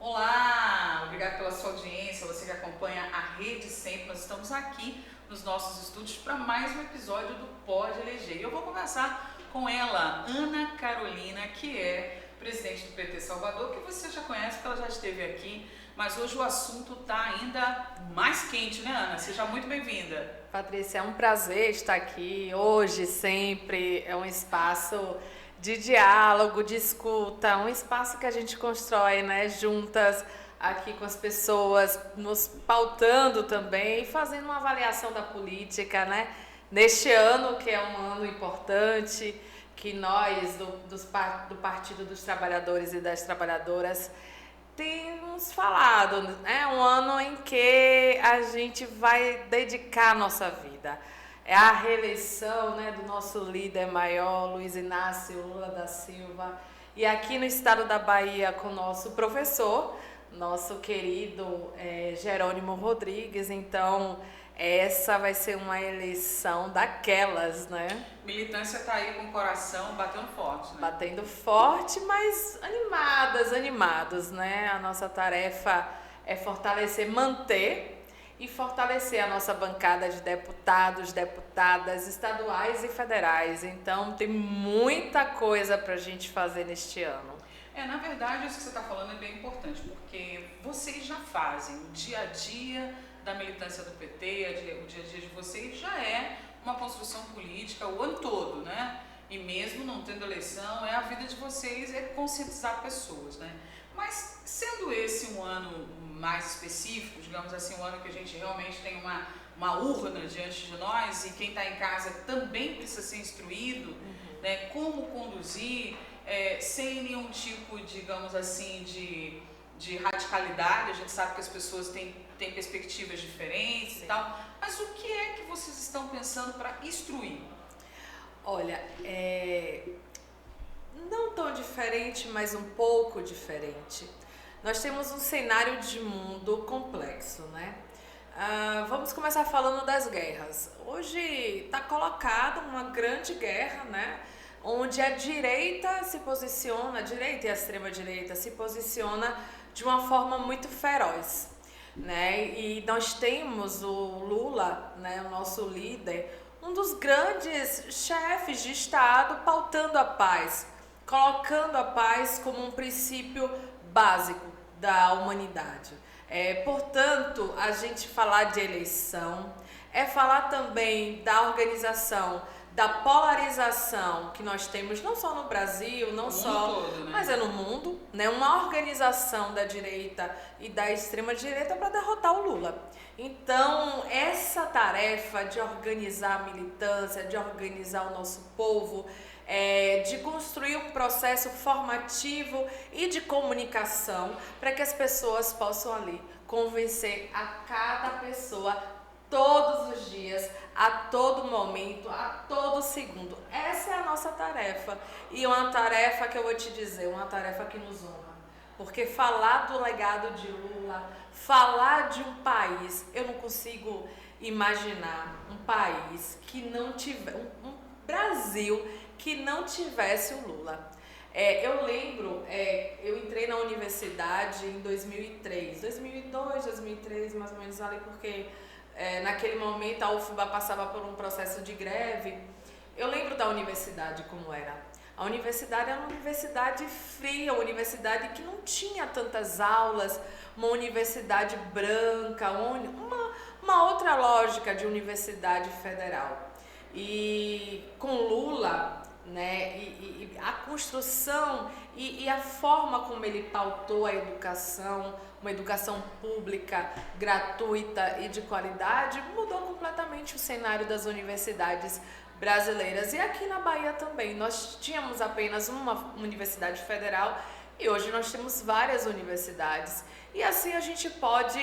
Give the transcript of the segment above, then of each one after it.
Olá, obrigado pela sua audiência, você que acompanha a Rede Sempre. Nós estamos aqui nos nossos estúdios para mais um episódio do Pode Eleger. E eu vou conversar com ela, Ana Carolina, que é presidente do PT Salvador, que você já conhece porque ela já esteve aqui, mas hoje o assunto está ainda mais quente, né, Ana? Seja muito bem-vinda. Patrícia, é um prazer estar aqui hoje, sempre. É um espaço de diálogo, de escuta, um espaço que a gente constrói, né, juntas aqui com as pessoas, nos pautando também, fazendo uma avaliação da política, né, neste ano que é um ano importante, que nós do Partido dos Trabalhadores e das Trabalhadoras temos falado, é um ano em que a gente vai dedicar a nossa vida. É a reeleição, né, do nosso líder maior, Luiz Inácio Lula da Silva. E aqui no estado da Bahia, com o nosso professor, nosso querido Jerônimo Rodrigues. Então, essa vai ser uma eleição daquelas, né? Militância está aí com o coração batendo forte, né? Batendo forte, mas animados, né? A nossa tarefa é fortalecer, manter e fortalecer a nossa bancada de deputados, deputadas estaduais e federais. Então, tem muita coisa para a gente fazer neste ano. Na verdade, isso que você está falando é bem importante, porque vocês já fazem o dia a dia da militância do PT, o dia a dia de vocês já é uma construção política o ano todo, né? E mesmo não tendo eleição, a vida de vocês é conscientizar pessoas, né? Mas sendo esse um ano mais específico, digamos assim, um ano que a gente realmente tem uma urna diante de nós e quem está em casa também precisa ser instruído, né? Como conduzir, sem nenhum tipo, digamos assim, de radicalidade. A gente sabe que as pessoas têm perspectivas diferentes. Sim. E tal, mas o que é que vocês estão pensando para instruir? Olha, não tão diferente, mas um pouco diferente. Nós temos um cenário de mundo complexo, né? Vamos começar falando das guerras. Hoje está colocada uma grande guerra, né? Onde a direita se posiciona, a direita e a extrema-direita se posiciona de uma forma muito feroz, né? E nós temos o Lula, né, o nosso líder, um dos grandes chefes de Estado, pautando a paz, colocando a paz como um princípio básico da humanidade. Portanto, a gente falar de eleição é falar também da organização, da polarização que nós temos não só no Brasil, não só, todo, né? mas no mundo, né? Uma organização da direita e da extrema direita para derrotar o Lula. Então, essa tarefa de organizar a militância, de organizar o nosso povo, de construir um processo formativo e de comunicação para que as pessoas possam ali convencer a cada pessoa todos os dias, a todo momento, a todo segundo. Essa é a nossa tarefa. E uma tarefa que eu vou te dizer, uma tarefa que nos honra. Porque falar do legado de Lula, falar de um país, eu não consigo imaginar um país que não tiver, um Brasil que não tivesse o Lula. Eu lembro, eu entrei na universidade em 2003, 2002, 2003, mais ou menos ali, porque naquele momento a UFBA passava por um processo de greve. Eu lembro da universidade como era. A universidade era uma universidade fria, uma universidade que não tinha tantas aulas, uma universidade branca, uma outra lógica de universidade federal. E com Lula, né, e a construção e a forma como ele pautou a educação, uma educação pública, gratuita e de qualidade, mudou completamente o cenário das universidades brasileiras. E aqui na Bahia também, nós tínhamos apenas uma universidade federal e hoje nós temos várias universidades. E assim a gente pode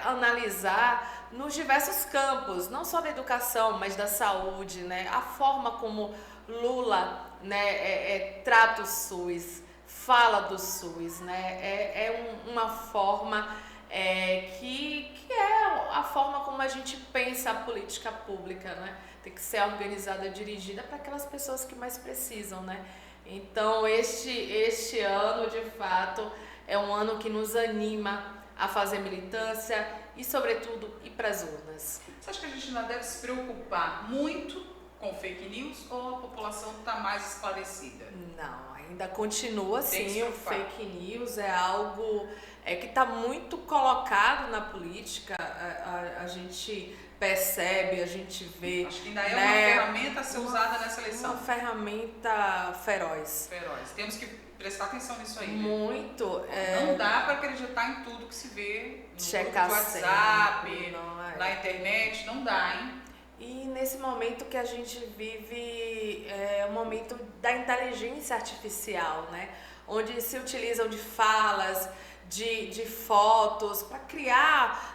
analisar nos diversos campos, não só da educação, mas da saúde, né? A forma como Lula, né, trata o SUS, fala do SUS, né? Uma forma que é a forma como a gente pensa a política pública, né? Tem que ser organizada, dirigida para aquelas pessoas que mais precisam, né? Então, este ano, de fato, é um ano que nos anima a fazer militância e, sobretudo, ir para as urnas. Você acha que a gente ainda deve se preocupar muito com fake news ou a população está mais esclarecida? Não, ainda continua assim, o fake news é algo que está muito colocado na política, a gente percebe, a gente vê. Acho que ainda é uma ferramenta a ser usada nessa eleição. Uma ferramenta feroz. Feroz. Temos que prestar atenção nisso aí. Muito. Não dá para acreditar em tudo que se vê no checar WhatsApp, sempre, na internet, não dá, hein? E nesse momento que a gente vive, é o momento da inteligência artificial, né? Onde se utilizam de falas, de fotos, para criar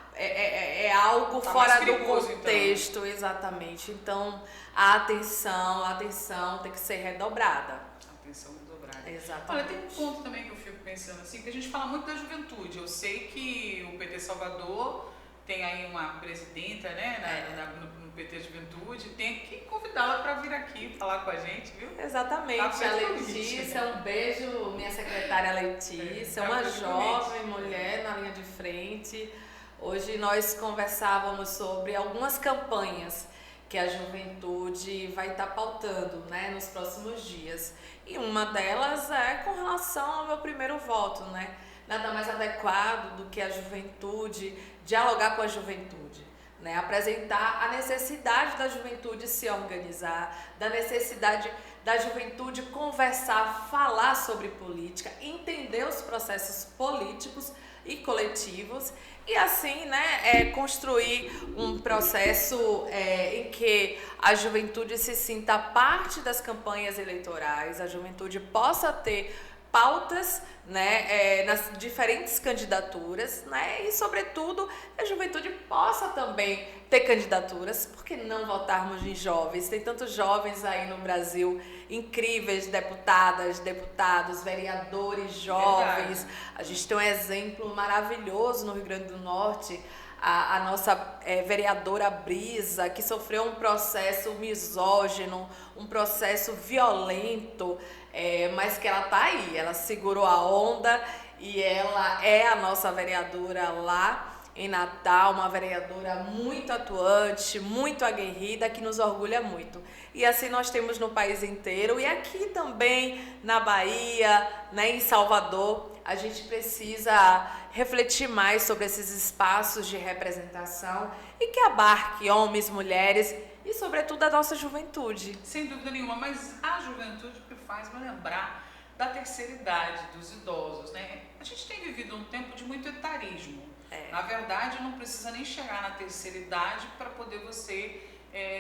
algo tá fora perigoso, do contexto, então. Exatamente. Então, a atenção tem que ser redobrada. Atenção redobrada. Exatamente. Olha, tem um ponto também que eu fico pensando assim, que a gente fala muito da juventude. Eu sei que o PT Salvador tem aí uma presidenta, né, no PT Juventude, tem que convidá-la para vir aqui falar com a gente, viu? Exatamente, a Letícia, um beijo, minha secretária Letícia, uma jovem mulher na linha de frente. Hoje nós conversávamos sobre algumas campanhas que a juventude vai estar pautando, né, nos próximos dias. E uma delas é com relação ao meu primeiro voto, né? Nada mais adequado do que a juventude dialogar com a juventude, né? Apresentar a necessidade da juventude se organizar, da necessidade da juventude conversar, falar sobre política, entender os processos políticos e coletivos e assim, né, construir um processo em que a juventude se sinta parte das campanhas eleitorais, a juventude possa ter pautas, né, nas diferentes candidaturas, né, e sobretudo a juventude possa também ter candidaturas, por que não votarmos em jovens? Tem tantos jovens aí no Brasil, incríveis, deputadas, deputados, vereadores jovens. Verdade. A gente tem um exemplo maravilhoso no Rio Grande do Norte, a nossa vereadora Brisa, que sofreu um processo misógino, um processo violento, mas que ela tá aí, ela segurou a onda e ela é a nossa vereadora lá em Natal, uma vereadora muito atuante, muito aguerrida, que nos orgulha muito. E assim nós temos no país inteiro e aqui também na Bahia, né, em Salvador, a gente precisa refletir mais sobre esses espaços de representação e que abarque homens, mulheres e sobretudo a nossa juventude. Sem dúvida nenhuma, mas a juventude que faz me lembrar da terceira idade, dos idosos, né? A gente tem vivido um tempo de muito etarismo. Na verdade, não precisa nem chegar na terceira idade para poder você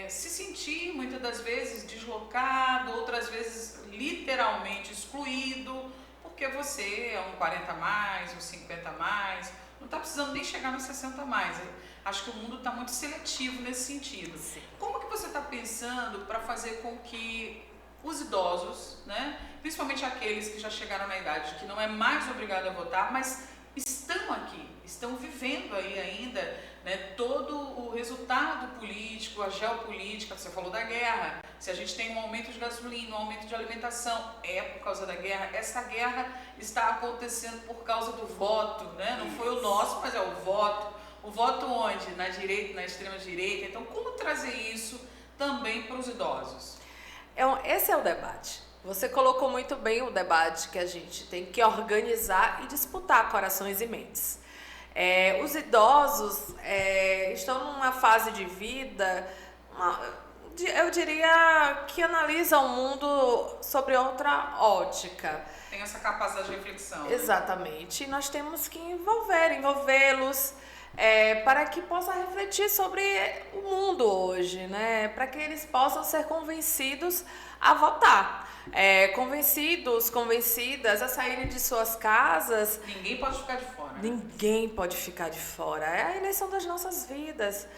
se sentir, muitas das vezes, deslocado, outras vezes literalmente excluído, porque você é um 40 a mais, um 50 a mais, não está precisando nem chegar nos 60 a mais. Acho que o mundo está muito seletivo nesse sentido. Sim. Como que você está pensando para fazer com que os idosos, né, principalmente aqueles que já chegaram na idade, que não é mais obrigado a votar, mas estão aqui, estão vivendo aí ainda, né, todo o resultado político, a geopolítica, você falou da guerra, se a gente tem um aumento de gasolina, um aumento de alimentação, é por causa da guerra, essa guerra está acontecendo por causa do voto, né, não foi o nosso, mas é o voto onde? Na direita, na extrema direita, então como trazer isso também para os idosos? Esse é o debate. Você colocou muito bem o debate que a gente tem que organizar e disputar corações e mentes. Os idosos estão numa fase de vida, eu diria que analisa o mundo sobre outra ótica. Tem essa capacidade de reflexão. Exatamente. E nós temos que envolvê-los para que possa refletir sobre o mundo hoje, né? Para que eles possam ser convencidos a votar. Convencidas a saírem de suas casas. Ninguém pode ficar de fora. Ninguém pode ficar de fora. É a eleição das nossas vidas.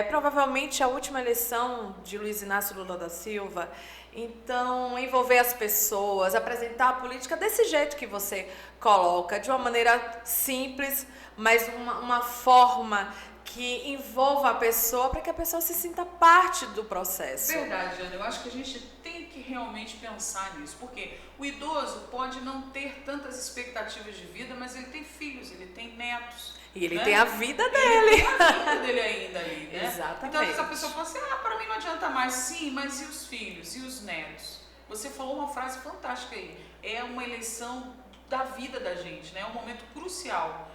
Provavelmente a última eleição de Luiz Inácio Lula da Silva. Então, envolver as pessoas, apresentar a política desse jeito que você coloca, de uma maneira simples, mas uma forma que envolva a pessoa para que a pessoa se sinta parte do processo. Verdade, Ana. Eu acho que a gente tem que realmente pensar nisso, porque o idoso pode não ter tantas expectativas de vida, mas ele tem filhos, ele tem netos. E ele né? tem a vida dele. Ele tem a vida dele ainda ali, né? Exatamente. Então, às vezes a pessoa fala assim, para mim não adianta mais. Sim, mas e os filhos? E os netos? Você falou uma frase fantástica aí. É uma eleição da vida da gente, né? É um momento crucial.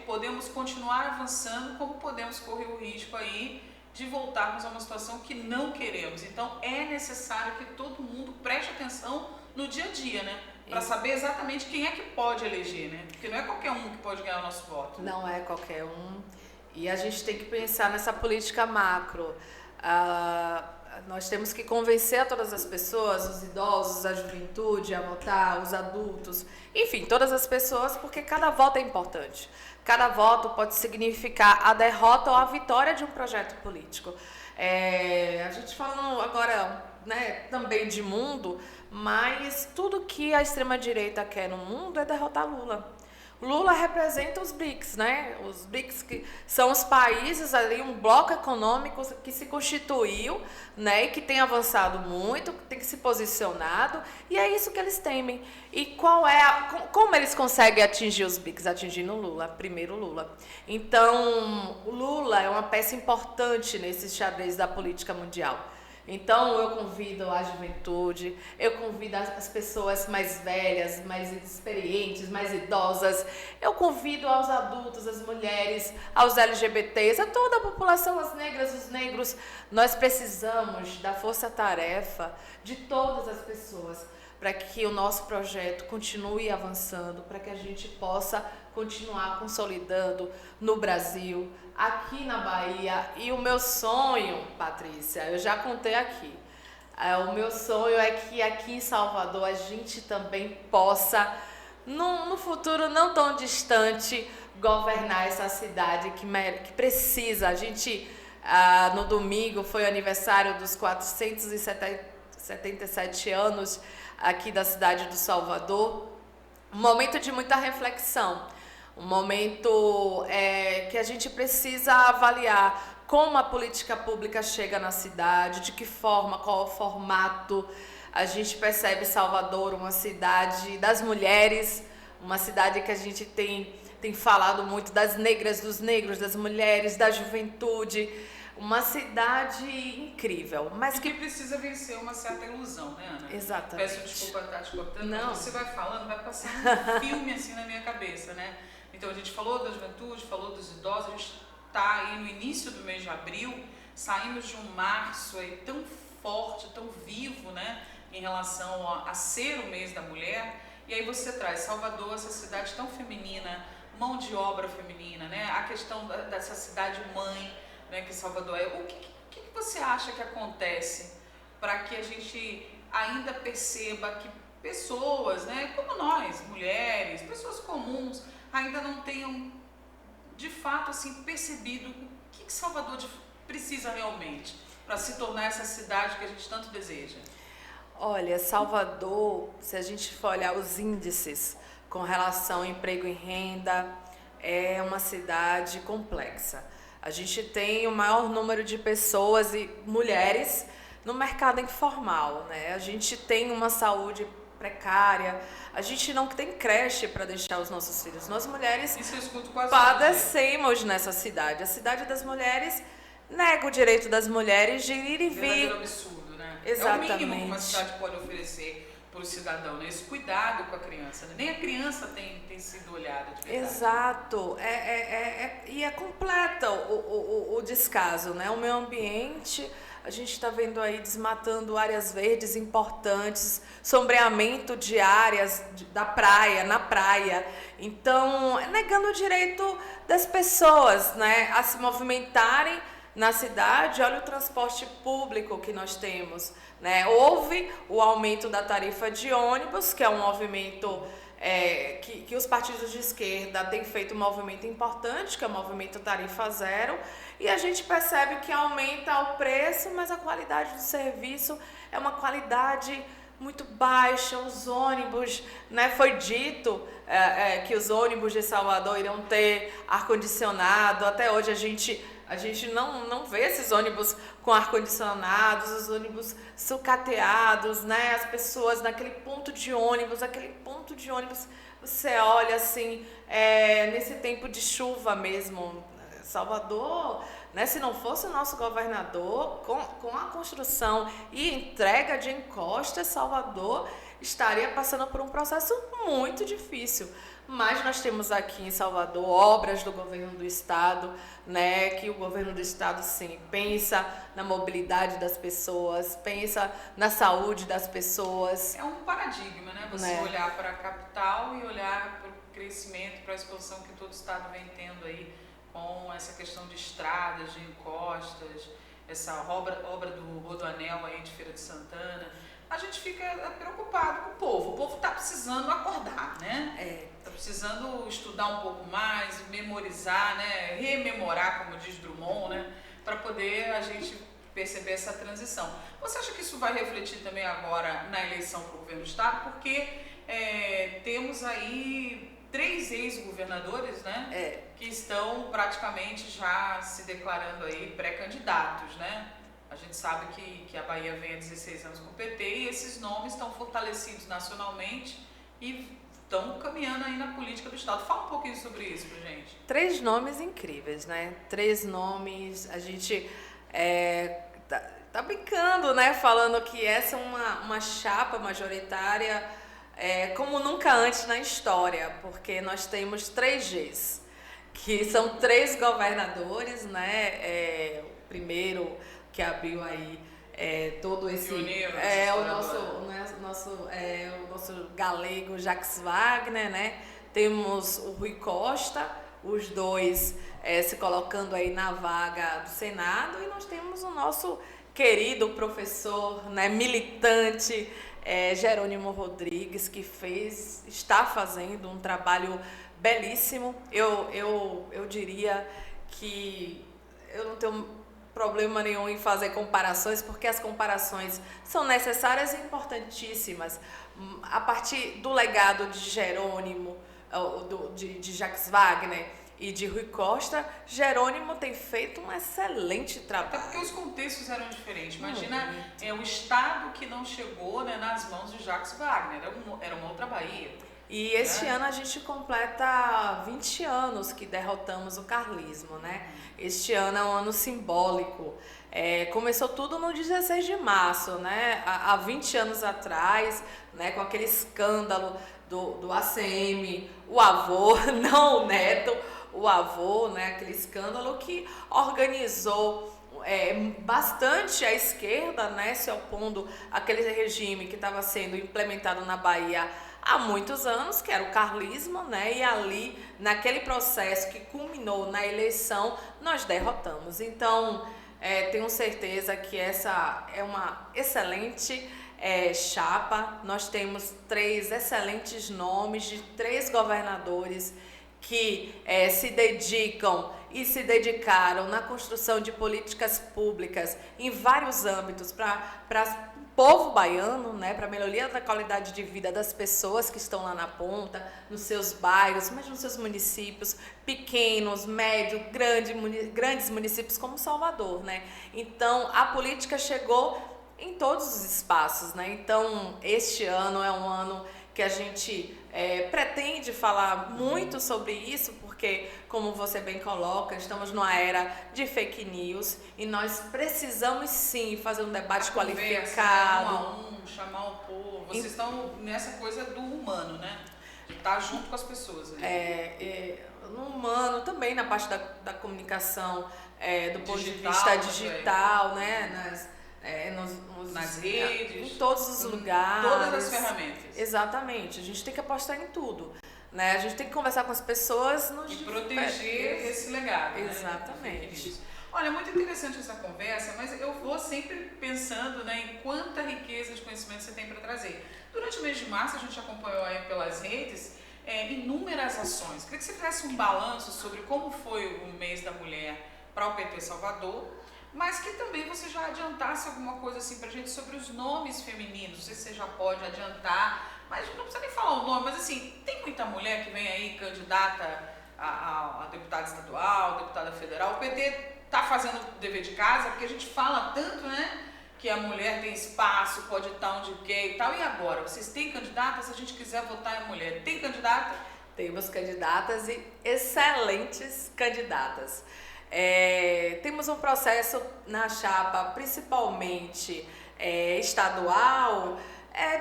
Podemos continuar avançando, como podemos correr o risco aí de voltarmos a uma situação que não queremos. Então, é necessário que todo mundo preste atenção no dia a dia, né? Para saber exatamente quem é que pode eleger, né? Porque não é qualquer um que pode ganhar o nosso voto. Não é qualquer um. E a gente tem que pensar nessa política macro. Nós temos que convencer a todas as pessoas, os idosos, a juventude a votar, os adultos, enfim, todas as pessoas, porque cada voto é importante. Cada voto pode significar a derrota ou a vitória de um projeto político. A gente falando agora, né, também de mundo, mas tudo que a extrema-direita quer no mundo é derrotar Lula. Lula representa os BRICS, né? Os BRICS que são os países ali, um bloco econômico que se constituiu, né? E que tem avançado muito, que tem se posicionado, e é isso que eles temem. E como eles conseguem atingir os BRICS? Atingindo Lula, primeiro Lula. Então, o Lula é uma peça importante nesse xadrez da política mundial. Então, eu convido a juventude, eu convido as pessoas mais velhas, mais experientes, mais idosas, eu convido aos adultos, as mulheres, aos LGBTs, a toda a população, as negras, os negros. Nós precisamos da força-tarefa de todas as pessoas para que o nosso projeto continue avançando, para que a gente possa continuar consolidando no Brasil, aqui na Bahia. E o meu sonho, Patrícia, eu já contei aqui, o meu sonho é que aqui em Salvador a gente também possa, no futuro não tão distante, governar essa cidade que precisa. A gente, no domingo, foi o aniversário dos 477 anos aqui da cidade do Salvador, um momento de muita reflexão, um momento que a gente precisa avaliar como a política pública chega na cidade, de que forma, qual o formato. A gente percebe Salvador uma cidade das mulheres, uma cidade que a gente tem falado muito das negras, dos negros, das mulheres, da juventude. Uma cidade incrível, mas que precisa vencer uma certa ilusão, né, Ana? Exatamente. Peço desculpa estar te cortando, não. Mas você vai falando, vai passando um filme assim na minha cabeça, né? Então a gente falou da juventude, falou dos idosos, a gente está aí no início do mês de abril, saímos de um março aí tão forte, tão vivo, né? Em relação a ser o mês da mulher, e aí você traz Salvador, essa cidade tão feminina, mão de obra feminina, né? A questão dessa cidade mãe, né, que Salvador é. O que você acha que acontece para que a gente ainda perceba que pessoas, né, como nós, mulheres, pessoas comuns, ainda não tenham de fato assim percebido o que Salvador precisa realmente para se tornar essa cidade que a gente tanto deseja? Olha, Salvador, se a gente for olhar os índices com relação ao emprego e renda, é uma cidade complexa. A gente tem o maior número de pessoas e mulheres no mercado informal, né? A gente tem uma saúde precária, a gente não tem creche para deixar os nossos filhos. Nós mulheres Isso eu escuto quase padecemos nessa cidade. A cidade das mulheres nega o direito das mulheres de ir e vir. Verdadeiro absurdo, né? Exatamente. É o mínimo que uma cidade pode oferecer para o cidadão, né? Esse cuidado com a criança, né? Nem a criança tem sido olhada de verdade. Exato, e é completa o descaso, né? O meio ambiente, a gente está vendo aí desmatando áreas verdes importantes, sombreamento de áreas da praia, na praia, então negando o direito das pessoas, né, a se movimentarem na cidade. Olha o transporte público que nós temos, né? Houve o aumento da tarifa de ônibus, que é um movimento que os partidos de esquerda têm feito um movimento importante, que é o movimento tarifa zero, e a gente percebe que aumenta o preço, mas a qualidade do serviço é uma qualidade muito baixa, os ônibus, né? Foi dito que os ônibus de Salvador irão ter ar-condicionado. Até hoje a gente não vê esses ônibus com ar-condicionados, os ônibus sucateados, né? As pessoas naquele ponto de ônibus, você olha assim, nesse tempo de chuva mesmo, Salvador, né? Se não fosse o nosso governador, com a construção e entrega de encostas, Salvador estaria passando por um processo muito difícil. Mas nós temos aqui em Salvador obras do governo do estado, né, que o governo do estado sim pensa na mobilidade das pessoas, pensa na saúde das pessoas. É um paradigma, né? Você olhar para a capital e olhar para o crescimento, para a expansão que todo o estado vem tendo aí, com essa questão de estradas, de encostas, essa obra do Rodoanel aí de Feira de Santana. A gente fica preocupado com o povo. O povo está precisando acordar, né? Está precisando estudar um pouco mais, memorizar, né? Rememorar, como diz Drummond, né? Para poder a gente perceber essa transição. Você acha que isso vai refletir também agora na eleição para o governo do estado? Porque temos aí 3 ex-governadores, né? Que estão praticamente já se declarando aí pré-candidatos, né? A gente sabe que a Bahia vem há 16 anos com o PT e esses nomes estão fortalecidos nacionalmente e estão caminhando aí na política do estado. Fala um pouquinho sobre isso pra gente. 3 nomes incríveis, né? 3 nomes, a gente tá brincando, né? Falando que essa é uma chapa majoritária como nunca antes na história, porque nós temos 3 Gs, que são 3 governadores, né? O primeiro que abriu aí todo esse pioneiro, o nosso galego Jacques Wagner, né? Temos o Rui Costa, os 2 se colocando aí na vaga do Senado, e nós temos o nosso querido professor, né, militante, Jerônimo Rodrigues, que está fazendo um trabalho belíssimo. Eu diria que eu não tenho problema nenhum em fazer comparações, porque as comparações são necessárias e importantíssimas. A partir do legado de Jerônimo, de Jacques Wagner e de Rui Costa, Jerônimo tem feito um excelente trabalho. Até porque os contextos eram diferentes. Imagina o estado que não chegou, né, nas mãos de Jacques Wagner, era uma outra Bahia. E este ano a gente completa 20 anos que derrotamos o carlismo, né? Este ano é um ano simbólico. Começou tudo no 16 de março, né? Há 20 anos atrás, né? Com aquele escândalo do ACM, o avô, não o neto, o avô, né? Aquele escândalo que organizou bastante a esquerda, né? Se opondo àquele regime que estava sendo implementado na Bahia há muitos anos, que era o carlismo, né? E ali, naquele processo que culminou na eleição, nós derrotamos. Então, tenho certeza que essa é uma excelente chapa. Nós temos 3 excelentes nomes de 3 governadores que se dedicam e se dedicaram na construção de políticas públicas em vários âmbitos para o povo baiano, né, para a melhoria da qualidade de vida das pessoas que estão lá na ponta, nos seus bairros, mas nos seus municípios pequenos, médios, grandes municípios como Salvador, né? Então, a política chegou em todos os espaços, né? Então, este ano é um ano que a gente pretende falar muito sobre isso, porque, como você bem coloca, estamos numa era de fake news e nós precisamos sim fazer um debate qualificado. Um a um, chamar o povo. Vocês estão nessa coisa do humano, né? De estar junto com as pessoas. Né? No humano, também na parte da comunicação, do ponto de Digital, vista digital, né? Nas redes, em todos os lugares, todas as ferramentas. Exatamente, a gente tem que apostar em tudo, né? A gente tem que conversar com as pessoas e proteger esse legado. Exatamente. Né? Olha, é muito interessante essa conversa, mas eu vou sempre pensando, né, em quanta riqueza de conhecimento você tem para trazer. Durante o mês de março, a gente acompanhou aí pelas redes inúmeras ações. Queria que você fizesse um balanço sobre como foi o mês da mulher para o PT Salvador, mas que também você já adiantasse alguma coisa assim pra gente sobre os nomes femininos. Não sei se você já pode adiantar, mas não precisa nem falar o nome, mas assim, tem muita mulher que vem aí candidata a deputada estadual, deputada federal. O PT tá fazendo o dever de casa, porque a gente fala tanto, né? Que a mulher tem espaço, pode estar onde quer e tal. E agora? Vocês têm candidata? Se a gente quiser votar em mulher, tem candidata? Temos candidatas e excelentes candidatas. Temos um processo na chapa, principalmente estadual,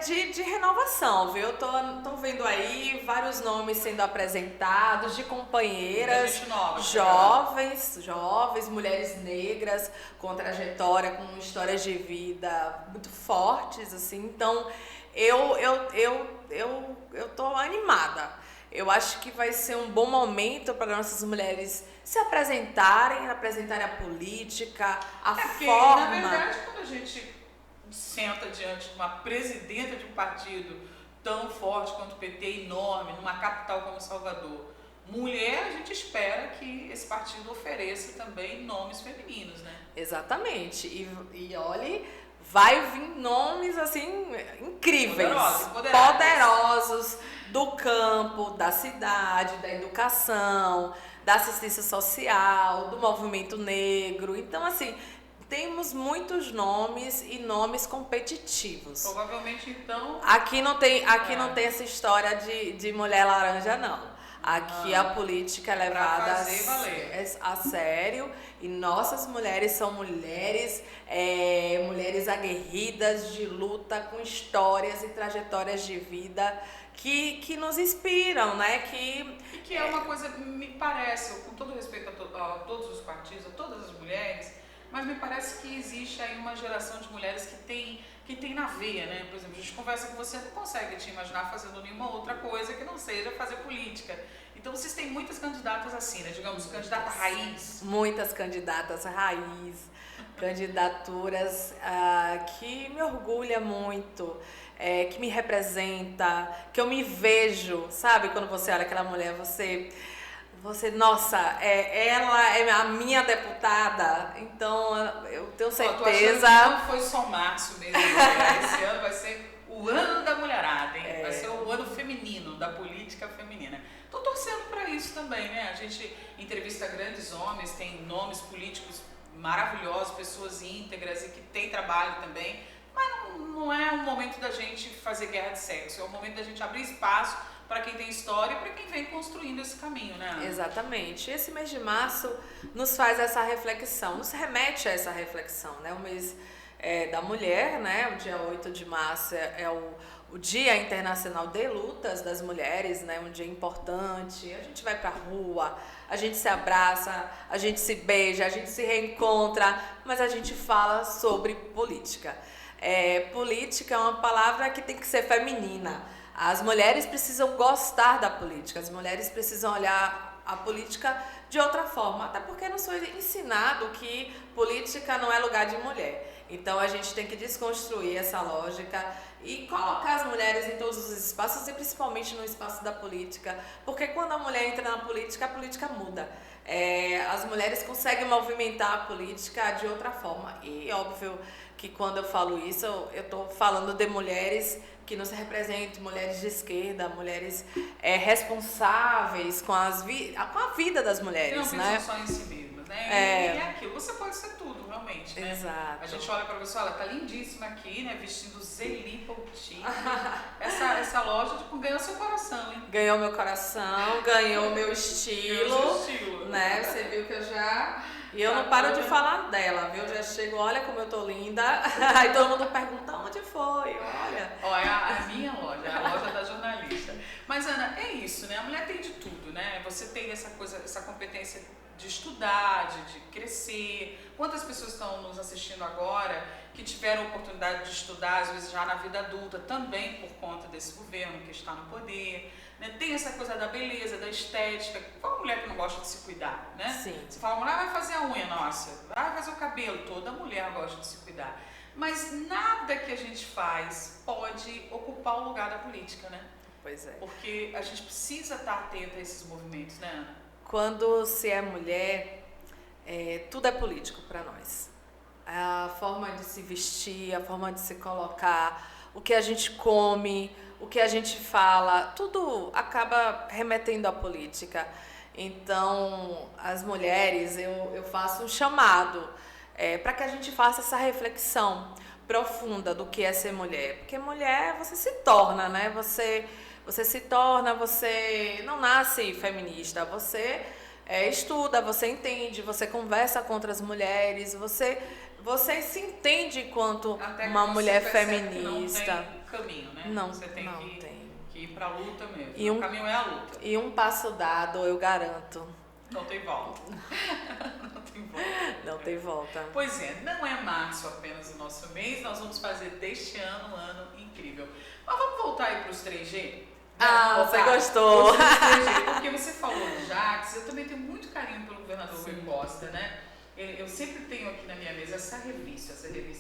de renovação, viu? Tô vendo aí vários nomes sendo apresentados de companheiras nova, jovens, mulheres negras com trajetória, com histórias de vida muito fortes, assim. Então, eu tô animada. Eu acho que vai ser um bom momento para nossas mulheres se apresentarem a política, a forma. Na verdade, quando a gente senta diante de uma presidenta de um partido tão forte quanto o PT, enorme, numa capital como Salvador, mulher, a gente espera que esse partido ofereça também nomes femininos, né? Exatamente. E olhe, vai vir nomes assim incríveis, poderosos do campo, da cidade, da educação, da assistência social, do movimento negro. Então, assim, temos muitos nomes e nomes competitivos. Provavelmente, então... Aqui não tem essa história de mulher laranja, não. Aqui a política é levada a sério e nossas mulheres são mulheres aguerridas de luta, com histórias e trajetórias de vida que nos inspiram, né? E que é uma coisa, me parece, com todo respeito a todos os partidos, a todas as mulheres, mas me parece que existe aí uma geração de mulheres que tem na veia, né? Por exemplo, a gente conversa com você, não consegue te imaginar fazendo nenhuma outra coisa que não seja fazer política. Então, vocês têm muitas candidatas assim, né? Digamos, candidata raiz. Muitas candidatas raiz, candidaturas que me orgulha muito, que me representa, que eu me vejo, sabe? Quando você olha aquela mulher, você, nossa, ela é a minha deputada, então eu tenho certeza. Não foi só março mesmo, esse ano vai ser o ano da mulherada, hein? Vai ser o ano feminino, da política feminina. Tô torcendo para isso também, né? A gente entrevista grandes homens, tem nomes políticos maravilhosos, pessoas íntegras e que têm trabalho também, mas não é um momento da gente fazer guerra de sexo, é um momento da gente abrir espaço para quem tem história e para quem vem construindo esse caminho, né, Ana? Exatamente. Esse mês de março nos faz essa reflexão, nos remete a essa reflexão, né? O mês da mulher, né? O dia 8 de março é o Dia Internacional de Lutas das Mulheres, né? Um dia importante. A gente vai pra rua, a gente se abraça, a gente se beija, a gente se reencontra, mas a gente fala sobre política. Política é uma palavra que tem que ser feminina. As mulheres precisam gostar da política, as mulheres precisam olhar a política de outra forma, até porque não foi ensinado que política não é lugar de mulher. Então a gente tem que desconstruir essa lógica e colocar as mulheres em todos os espaços e principalmente no espaço da política, porque quando a mulher entra na política, a política muda. As mulheres conseguem movimentar a política de outra forma. E óbvio que quando eu falo isso, eu estou falando de mulheres que nos representam, mulheres de esquerda, mulheres responsáveis com a vida das mulheres, não né? Não só em si mesmas, né? E é aquilo, você pode ser tudo, realmente, né? Exato. A gente olha pra você, olha, tá lindíssima aqui, né? Vestindo Zeli Poutinho. essa loja, tipo, ganhou seu coração, hein? Ganhou meu coração, ganhou meu estilo. Ganhou seu estilo. Né? Você viu que eu já... E eu não paro de falar dela, viu? Eu já chego, olha como eu tô linda. Aí todo mundo pergunta onde foi, olha. Olha, a minha loja, a loja da jornalista. Mas, Ana, é isso, né? A mulher tem de tudo, né? Você tem essa competência de estudar, de crescer. Quantas pessoas estão nos assistindo agora que tiveram oportunidade de estudar, às vezes já na vida adulta, também por conta desse governo que está no poder, né? Tem essa coisa da beleza, da estética. Qual mulher que não gosta de se cuidar, né? Sim. Você fala, mulher vai fazer a unha, nossa, vai fazer o cabelo, toda mulher gosta de se cuidar. Mas nada que a gente faz pode ocupar o lugar da política, né? Pois é. Porque a gente precisa estar atento a esses movimentos, né, Ana? Quando se é mulher, tudo é político para nós. a forma de se vestir, a forma de se colocar, o que a gente come, o que a gente fala, tudo acaba remetendo à política. Então, as mulheres, eu faço um chamado para que a gente faça essa reflexão profunda do que é ser mulher. Porque mulher, você se torna, né? Você se torna, você não nasce feminista, você estuda, você entende, você conversa com outras mulheres, você se entende enquanto Até que uma você mulher percebe feminista. que não tem caminho, né? Não, Você tem não que, tem. que ir pra luta mesmo. E O caminho é a luta. E um passo dado, eu garanto, Não tem volta. Não tem volta. não tem volta. Pois é, não é março apenas o nosso mês, nós vamos fazer deste ano um ano incrível. Mas vamos voltar aí para os 3G? Ah, você gostou. Os 3G, porque você falou de Jacques, eu também tenho muito carinho pelo governador Rui Costa, né? Eu sempre tenho aqui na minha mesa essa revista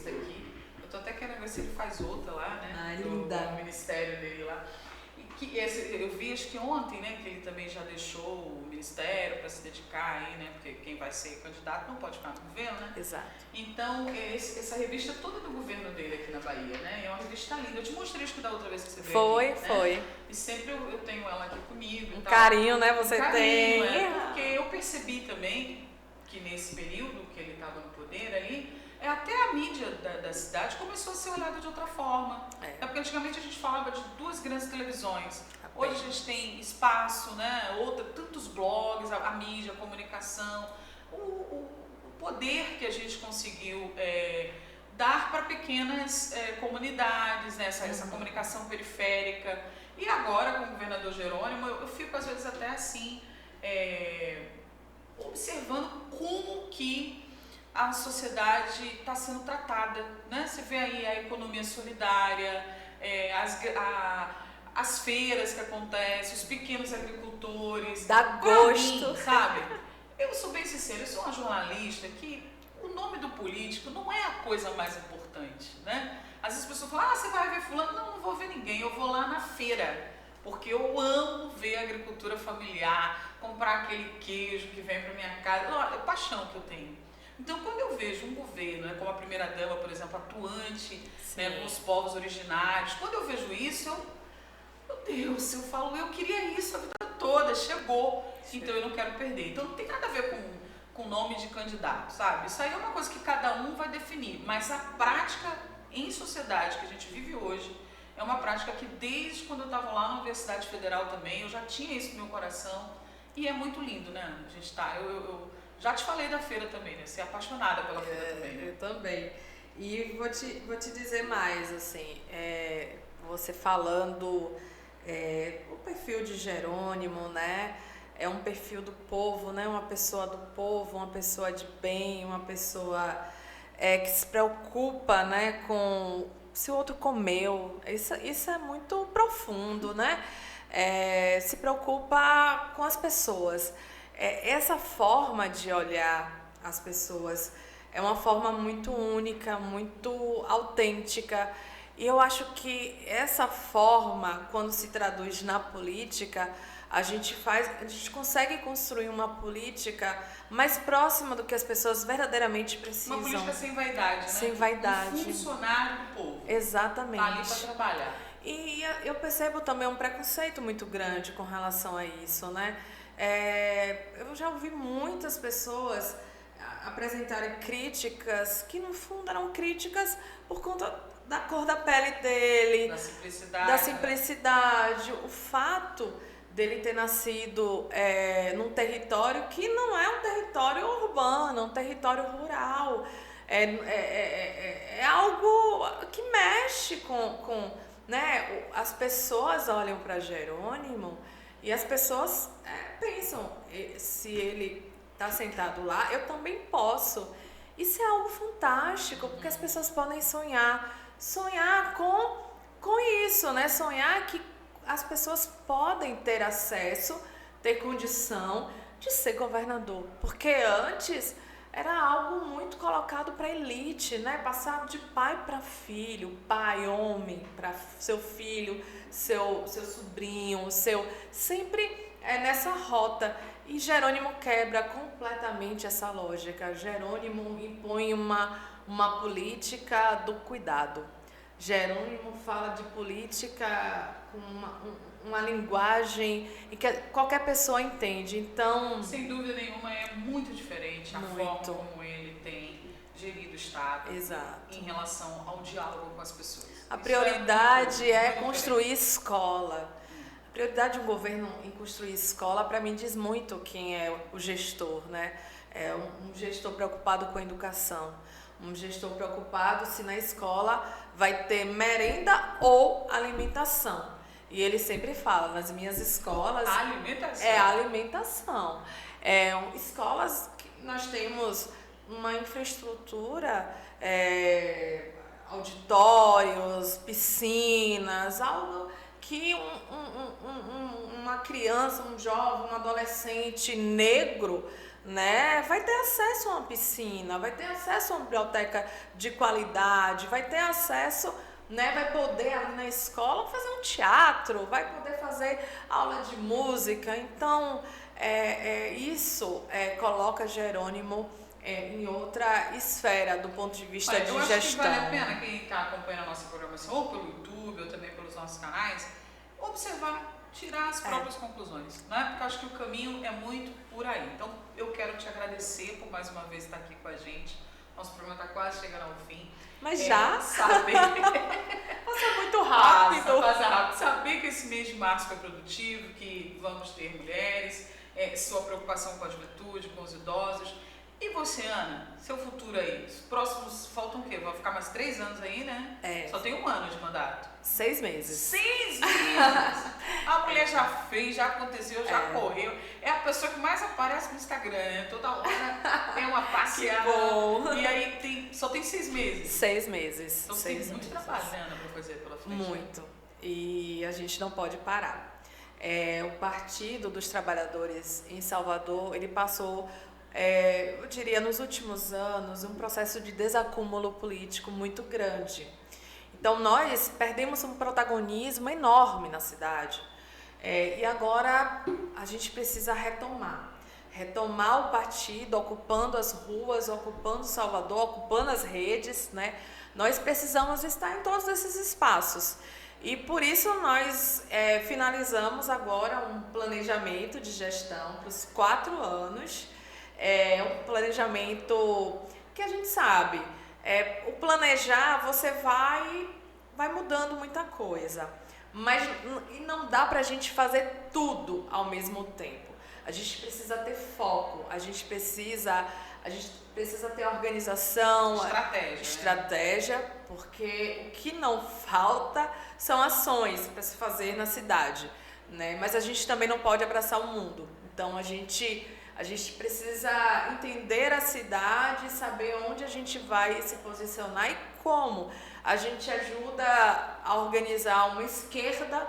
aqui. Eu tô até querendo ver se ele faz outra lá, né? Ah, linda. Do ministério dele lá. Eu vi, acho que ontem, né, que ele também já deixou o ministério para se dedicar aí, né, porque quem vai ser candidato não pode ficar no governo, né? Exato. Então, essa revista toda do governo dele aqui na Bahia, né, é uma revista linda. Eu te mostrei, acho que da outra vez que você veio aqui, Foi. né? E sempre eu tenho ela aqui comigo. Um tal. carinho, né, você Carinho, tem. porque eu percebi também que nesse período que ele estava no poder ali, até a mídia da cidade começou a ser olhada de outra forma. Porque antigamente a gente falava de 2 grandes televisões. Hoje a gente tem espaço, né? Tantos blogs, a mídia, a comunicação, o poder que a gente conseguiu dar para pequenas comunidades, né? Essa comunicação periférica. E agora, com o governador Jerônimo, eu fico às vezes até assim, observando como que a sociedade está sendo tratada, né? Você vê aí a economia solidária, as feiras que acontecem, os pequenos agricultores. Dá gosto. Mim, sabe? Eu sou bem sincera, eu sou uma jornalista que o nome do político não é a coisa mais importante, né? Às vezes as pessoas falam, você vai ver fulano? Não vou ver ninguém, eu vou lá na feira, porque eu amo ver a agricultura familiar, comprar aquele queijo que vem para minha casa, é paixão que eu tenho. Então, quando eu vejo um governo, né, como a primeira-dama, por exemplo, atuante, né, com os povos originários, quando eu vejo isso, meu Deus, eu falo, eu queria isso a vida toda, chegou, então eu não quero perder. Então, não tem nada a ver com o nome de candidato, sabe? Isso aí é uma coisa que cada um vai definir, mas a prática em sociedade que a gente vive hoje é uma prática que desde quando eu estava lá na Universidade Federal também, eu já tinha isso no meu coração e é muito lindo, né? A gente tá, eu já te falei da feira também, né? Você é apaixonada pela feira também, né? Eu também. E vou te dizer mais, assim, você falando o perfil de Jerônimo, né? É um perfil do povo, né? Uma pessoa do povo, uma pessoa de bem, uma pessoa que se preocupa, né, com se o outro comeu. Isso é muito profundo, né? Se preocupa com as pessoas. Essa forma de olhar as pessoas é uma forma muito única, muito autêntica. E eu acho que essa forma, quando se traduz na política, a gente consegue construir uma política mais próxima do que as pessoas verdadeiramente precisam. Uma política sem vaidade, né? Sem vaidade. Um funcionário do povo. Exatamente. Tá ali para trabalhar. E eu percebo também um preconceito muito grande com relação a isso, né? Eu já ouvi muitas pessoas apresentarem críticas que no fundo eram críticas por conta da cor da pele dele, da simplicidade, o fato dele ter nascido num território que não é um território urbano, é um território rural, é algo que mexe com né? As pessoas olham para Jerônimo e as pessoas pensam, se ele está sentado lá, eu também posso. Isso é algo fantástico, porque as pessoas podem sonhar com isso, né? Sonhar que as pessoas podem ter acesso, ter condição de ser governador, porque antes era algo muito colocado para elite, né? Passar de pai para filho, pai, homem, para seu filho, seu sobrinho, sempre nessa rota. E Jerônimo quebra completamente essa lógica. Jerônimo impõe uma uma política do cuidado. Jerônimo fala de política com uma linguagem e que qualquer pessoa entende. Então, sem dúvida nenhuma, é muito diferente a forma como ele tem gerido o Estado. Exato. Em relação ao diálogo com as pessoas. A prioridade é construir escola. A prioridade de um governo em construir escola, para mim, diz muito quem é o gestor, né? É um gestor preocupado com a educação, um gestor preocupado se na escola vai ter merenda ou alimentação. E ele sempre fala, nas minhas escolas... A alimentação. É a alimentação. Escolas que nós temos uma infraestrutura, auditórios, piscinas, algo que uma criança, um jovem, um adolescente negro, né, vai ter acesso a uma piscina, vai ter acesso a uma biblioteca de qualidade, vai ter acesso, né, vai poder ali na escola fazer um teatro, vai poder fazer aula de música. Então, isso coloca Jerônimo em outra esfera do ponto de vista de eu gestão. Acho que vale a pena quem está acompanhando a nossa programação, ou pelo YouTube, ou também pelos nossos canais, observar, tirar as próprias conclusões, né? Porque eu acho que o caminho é muito por aí. Então, eu quero te agradecer por mais uma vez estar aqui com a gente. Nosso programa está quase chegando ao fim. Mas já? Saber... Passa muito rápido. Passa rápido. Saber que esse mês de março foi produtivo, que vamos ter mulheres, sua preocupação com a juventude, com os idosos. E você, Ana, seu futuro aí? Os próximos, faltam o quê? Vai ficar mais 3 anos aí, né? Só tem 1 ano de mandato. 6 meses. 6 meses! A mulher já fez, já aconteceu, já correu. É a pessoa que mais aparece no Instagram, né? Toda hora tem uma passeada. Que bom! E aí só tem 6 meses. 6 meses. Então tem muito trabalho, né, Ana, pra fazer pela frente. Muito. E a gente não pode parar. O Partido dos Trabalhadores em Salvador, ele passou... eu diria, nos últimos anos, um processo de desacúmulo político muito grande. Então, nós perdemos um protagonismo enorme na cidade. E agora a gente precisa retomar o partido, ocupando as ruas, ocupando Salvador, ocupando as redes, né? Nós precisamos estar em todos esses espaços. E por isso nós finalizamos agora um planejamento de gestão para os 4 anos. Um planejamento que a gente sabe, o planejar você vai mudando muita coisa, mas não dá pra gente fazer tudo ao mesmo tempo. A gente precisa ter foco, a gente precisa ter organização, estratégia, né? Porque o que não falta são ações para se fazer na cidade, né? Mas a gente também não pode abraçar o mundo, então a gente precisa entender a cidade, saber onde a gente vai se posicionar e como a gente ajuda a organizar uma esquerda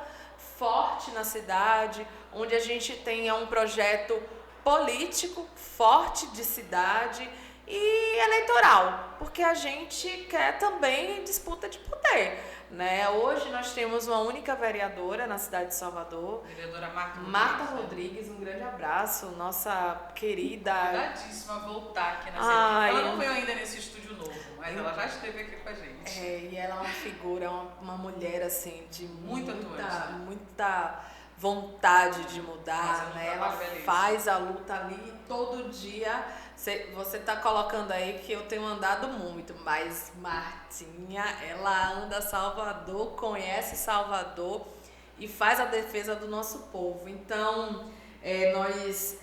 forte na cidade, onde a gente tenha um projeto político forte de cidade e eleitoral, porque a gente quer também disputa de poder, né? Hoje nós temos uma única vereadora na cidade de Salvador, vereadora Marta Rodrigues, um grande abraço, nossa querida. Convidadíssima a voltar aqui na cidade. Ela não veio ainda nesse estúdio novo, mas ela já esteve aqui com a gente. E ela é uma figura, uma mulher assim de muita vontade de mudar, né? Ela faz a luta ali todo dia. Você está colocando aí que eu tenho andado muito, mas Martinha, ela anda Salvador, conhece Salvador e faz a defesa do nosso povo. Então, nós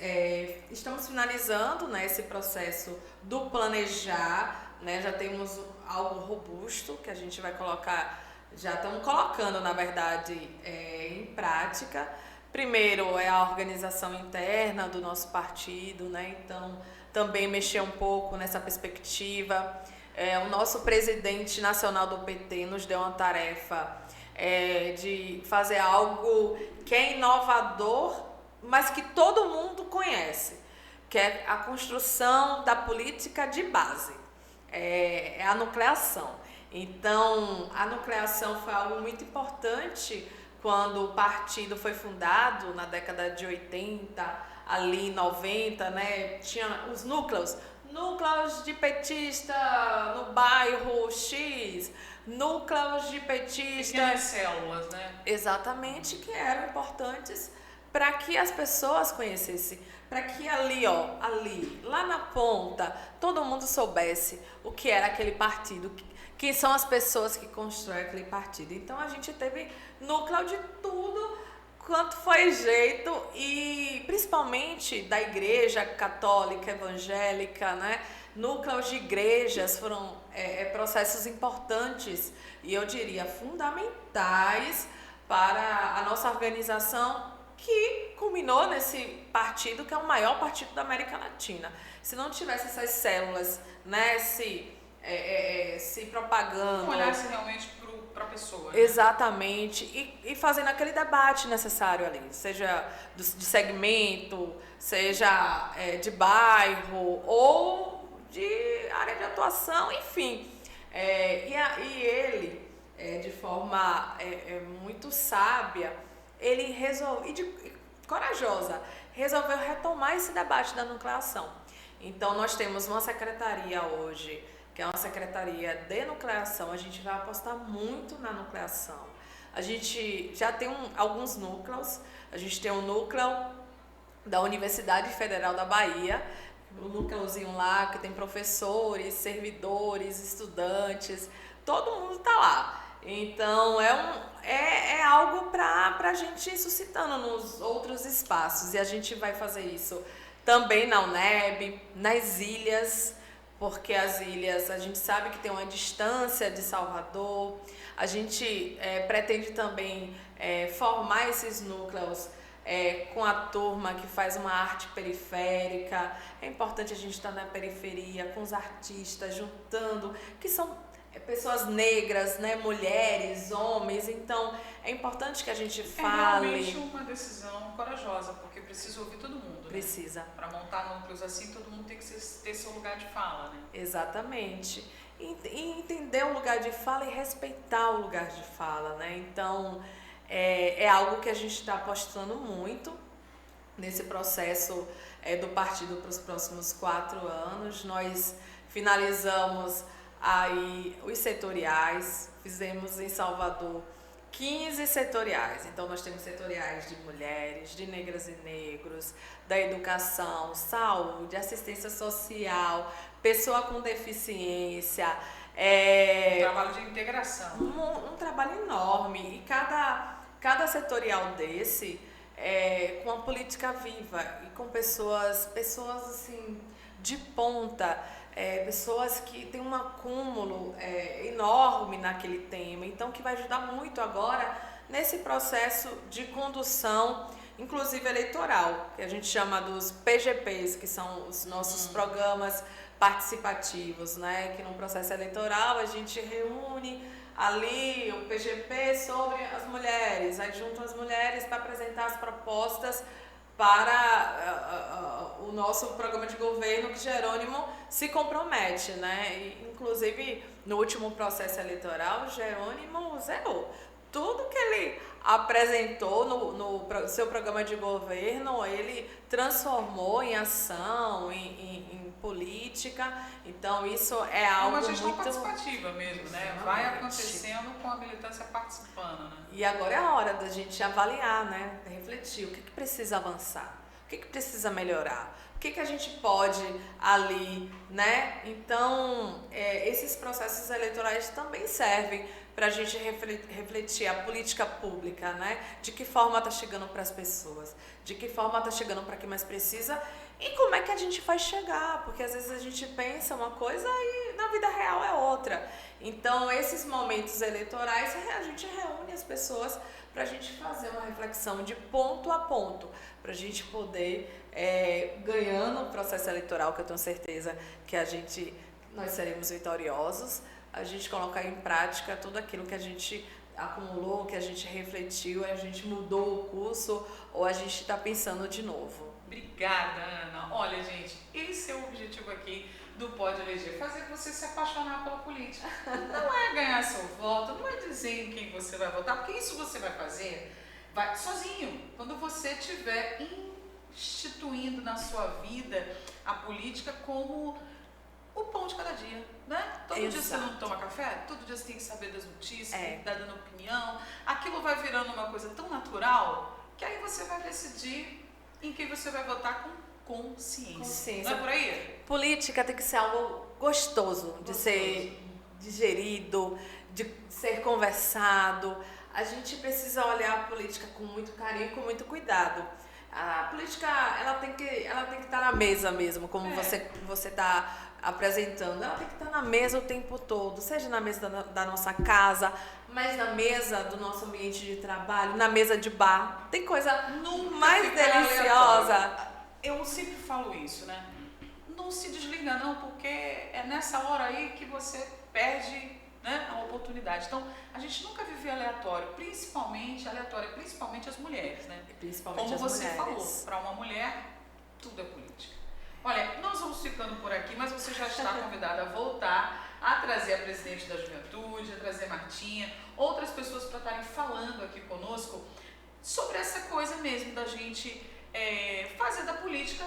estamos finalizando, né, esse processo do planejar, né? Já temos algo robusto que a gente vai colocar, já estamos colocando, na verdade, em prática. Primeiro é a organização interna do nosso partido, né? Então, também mexer um pouco nessa perspectiva. O nosso presidente nacional do PT nos deu uma tarefa de fazer algo que é inovador, mas que todo mundo conhece, que é a construção da política de base, é a nucleação. Então, a nucleação foi algo muito importante quando o partido foi fundado na década de 80, ali 90, né? Tinha os núcleos núcleos de petista no bairro X, núcleos de petistas... Pequenas células, né? Exatamente, que eram importantes para que as pessoas conhecessem, para que ali, lá na ponta, todo mundo soubesse o que era aquele partido, quem são as pessoas que constroem aquele partido. Então a gente teve núcleo de tudo quanto foi jeito, e principalmente da igreja católica, evangélica, né? Núcleos de igrejas foram processos importantes e eu diria fundamentais para a nossa organização, que culminou nesse partido, que é o maior partido da América Latina. Se não tivesse essas células, né, se propagando... Olhasse realmente para a pessoa. Né? Exatamente, e fazendo aquele debate necessário ali, seja de segmento, seja de bairro ou de área de atuação, enfim. E ele, de forma muito sábia, ele corajosa, resolveu retomar esse debate da nucleação. Então, nós temos uma secretaria hoje, que é uma secretaria de nucleação. A gente vai apostar muito na nucleação. A gente já tem alguns núcleos. A gente tem um núcleo da Universidade Federal da Bahia, um núcleozinho lá que tem professores, servidores, estudantes, todo mundo está lá. Então, é algo para a gente ir suscitando nos outros espaços. E a gente vai fazer isso também na UNEB, nas ilhas, porque as ilhas, a gente sabe que tem uma distância de Salvador. A gente pretende também formar esses núcleos com a turma que faz uma arte periférica. É importante a gente estar na periferia, com os artistas, juntando, que são pessoas negras, né, mulheres, homens. Então, é importante que a gente fale. É realmente uma decisão corajosa, porque precisa ouvir todo mundo. Precisa. Né? Para montar núcleos assim, todo mundo tem que ter seu lugar de fala, né? Exatamente. E entender o lugar de fala e respeitar o lugar de fala, né? Então, é algo que a gente está apostando muito nesse processo do partido para os próximos 4 anos. Nós finalizamos aí os setoriais, fizemos em Salvador 15 setoriais. Então nós temos setoriais de mulheres, de negras e negros, da educação, saúde, assistência social, pessoa com deficiência. Um trabalho de integração. Um trabalho enorme. E cada setorial desse com uma política viva e com pessoas assim de ponta. Pessoas que têm um acúmulo enorme naquele tema, então que vai ajudar muito agora nesse processo de condução, inclusive eleitoral, que a gente chama dos PGPs, que são os nossos programas participativos, né? Que no processo eleitoral a gente reúne ali o PGP sobre as mulheres, aí juntam as mulheres para apresentar as propostas para o nosso programa de governo, que Jerônimo se compromete, né? E, inclusive, no último processo eleitoral, Jerônimo zerou. Tudo que ele apresentou no seu programa de governo, ele transformou em ação, em política. Então, isso é algo muito... É uma gestão participativa mesmo, né? Vai acontecendo com a militância participando, né? E agora é a hora da gente avaliar, né? Refletir o que precisa avançar, o que precisa melhorar, o que a gente pode ali, né? Então, esses processos eleitorais também servem para a gente refletir a política pública, né? De que forma está chegando para as pessoas, de que forma está chegando para quem mais precisa e como é que a gente vai chegar, porque às vezes a gente pensa uma coisa e na vida real é outra. Então, esses momentos eleitorais, a gente reúne as pessoas para a gente fazer uma reflexão de ponto a ponto, para a gente poder, ganhando o processo eleitoral, que eu tenho certeza que nós seremos vitoriosos, a gente colocar em prática tudo aquilo que a gente acumulou, que a gente refletiu, a gente mudou o curso ou a gente está pensando de novo. Obrigada, Ana. Olha, gente, esse é o objetivo aqui do Pode Eleger, fazer você se apaixonar pela política. Não é ganhar seu voto, não é dizer em quem você vai votar, porque isso você vai fazer sozinho, quando você estiver instituindo na sua vida a política como o pão de cada dia, né? Todo Exato. dia você não toma café, todo dia você tem que saber das notícias, tem que estar dando opinião. Aquilo vai virando uma coisa tão natural que aí você vai decidir em quem você vai votar com consciência. Não é por aí? Política tem que ser algo gostoso de ser digerido, de ser conversado. A gente precisa olhar a política com muito carinho, com muito cuidado. A política, ela tem que estar na mesa mesmo, como você está apresentando. Ela tem que estar na mesa o tempo todo, seja na mesa da nossa casa, mas na mesa do nosso ambiente de trabalho, na mesa de bar. Tem coisa mais deliciosa. Aleatório. Eu sempre falo isso, né? Não se desliga não, porque é nessa hora aí que você perde, né, a oportunidade. Então, a gente nunca vive aleatório, principalmente as mulheres, né? Principalmente como as você mulheres. falou, para uma mulher, tudo é política. Olha, nós vamos ficando por aqui, mas você já está convidada a voltar, a trazer a presidente da juventude, a trazer a Martinha, outras pessoas para estarem falando aqui conosco sobre essa coisa mesmo da gente fazer da política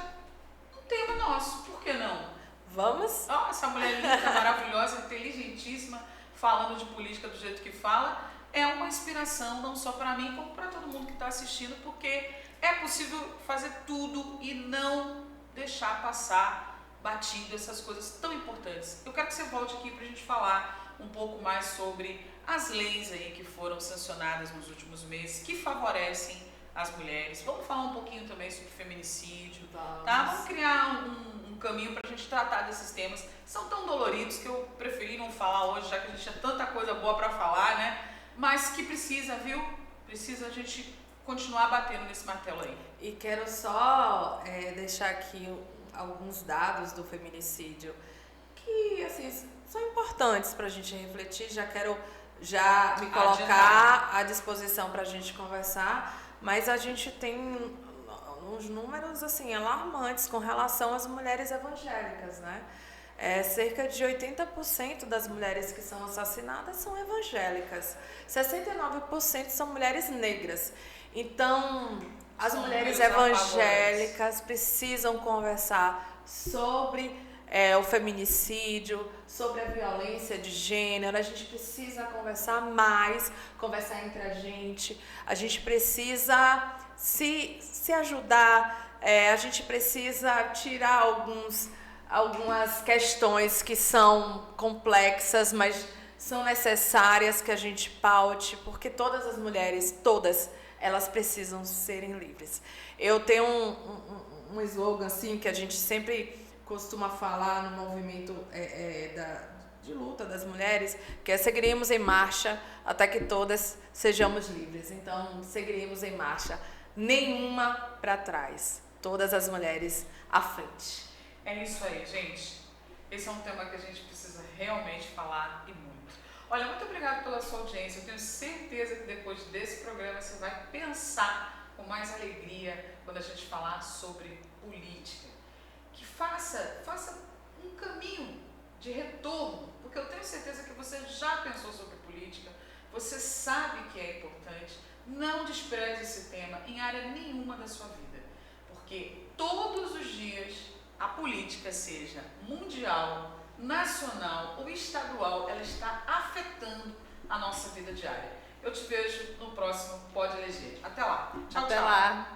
um tema nosso. Por que não? Vamos? Ó, essa mulher linda, maravilhosa, inteligentíssima, falando de política do jeito que fala, é uma inspiração não só para mim, como para todo mundo que está assistindo, porque é possível fazer tudo e não deixar passar batido essas coisas tão importantes. Eu quero que você volte aqui para a gente falar um pouco mais sobre as leis aí que foram sancionadas nos últimos meses, que favorecem as mulheres. Vamos falar um pouquinho também sobre feminicídio, tá? Vamos criar um caminho para a gente tratar desses temas. São tão doloridos que eu preferi não falar hoje, já que a gente tinha tanta coisa boa para falar, né? Mas que precisa, viu? Precisa a gente continuar batendo nesse martelo aí. E quero só deixar aqui alguns dados do feminicídio que, assim, são importantes para a gente refletir. Já quero me colocar à disposição para a gente conversar, mas a gente tem uns números, assim, alarmantes com relação às mulheres evangélicas, né? Cerca de 80% das mulheres que são assassinadas são evangélicas. 69% são mulheres negras. Então, as mulheres evangélicas precisam conversar sobre o feminicídio, sobre a violência de gênero. A gente precisa conversar mais, conversar entre a gente precisa se ajudar, a gente precisa tirar algumas questões que são complexas, mas são necessárias que a gente paute, porque todas as mulheres, elas precisam serem livres. Eu tenho um slogan assim que a gente sempre costuma falar no movimento de luta das mulheres, que é: seguiremos em marcha até que todas sejamos livres. Então, seguiremos em marcha, nenhuma para trás, todas as mulheres à frente. É isso aí, gente. Esse é um tema que a gente precisa realmente falar e muito. Olha, muito obrigada pela sua audiência. Eu tenho certeza que depois desse programa você vai pensar com mais alegria quando a gente falar sobre política. Que faça um caminho de retorno, porque eu tenho certeza que você já pensou sobre política, você sabe que é importante. Não despreze esse tema em área nenhuma da sua vida, porque todos os dias a política, seja mundial, nacional ou estadual, ela está afetando a nossa vida diária. Eu te vejo no próximo Pode Eleger. Até lá. Tchau, Até tchau. lá.